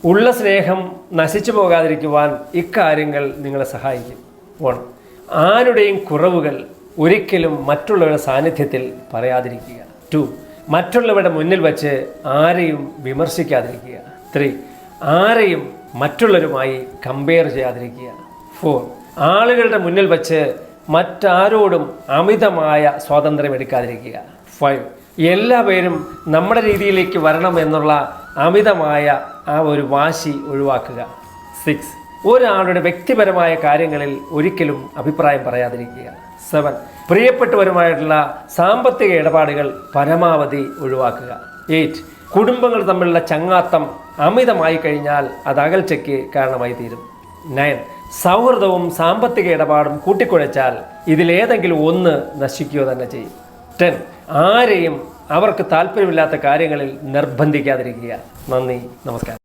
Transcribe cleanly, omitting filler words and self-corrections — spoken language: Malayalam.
ഉള്ള സ്നേഹം നശിച്ചു പോകാതിരിക്കുവാൻ ഇക്കാര്യങ്ങൾ നിങ്ങളെ സഹായിക്കും. 1. ആരുടെയും കുറവുകൾ ഒരിക്കലും മറ്റുള്ളവരുടെ സാന്നിധ്യത്തിൽ പറയാതിരിക്കുക. 2. മറ്റുള്ളവരുടെ മുന്നിൽ വച്ച് ആരെയും വിമർശിക്കാതിരിക്കുക. 3. ആരെയും മറ്റുള്ളവരുമായി കമ്പയർ ചെയ്യാതിരിക്കുക. 4. ആളുകളുടെ മുന്നിൽ വച്ച് മറ്റാരോടും അമിതമായ സ്വാതന്ത്ര്യം എടുക്കാതിരിക്കുക. 5. എല്ലാവരും നമ്മുടെ രീതിയിലേക്ക് വരണം എന്നുള്ള അമിതമായ ആ ഒരു വാശി ഒഴിവാക്കുക. 6. ഒരാളുടെ വ്യക്തിപരമായ കാര്യങ്ങളിൽ ഒരിക്കലും അഭിപ്രായം പറയാതിരിക്കുക. 7. പ്രിയപ്പെട്ടവരുമായിട്ടുള്ള സാമ്പത്തിക ഇടപാടുകൾ പരമാവധി ഒഴിവാക്കുക. 8. കുടുംബങ്ങൾ തമ്മിലുള്ള ചങ്ങാത്തം അമിതമായി കഴിഞ്ഞാൽ അത് അകൽച്ചയ്ക്ക് കാരണമായി തീരും. 9. സൗഹൃദവും സാമ്പത്തിക ഇടപാടും കൂട്ടിക്കുഴച്ചാൽ ഇതിലേതെങ്കിലും ഒന്ന് നശിക്കുക തന്നെ ചെയ്യും. 10. ആരെയും അവർക്ക് താല്പര്യമില്ലാത്ത കാര്യങ്ങളിൽ നിർബന്ധിക്കാതിരിക്കുക. നന്ദി, നമസ്കാരം.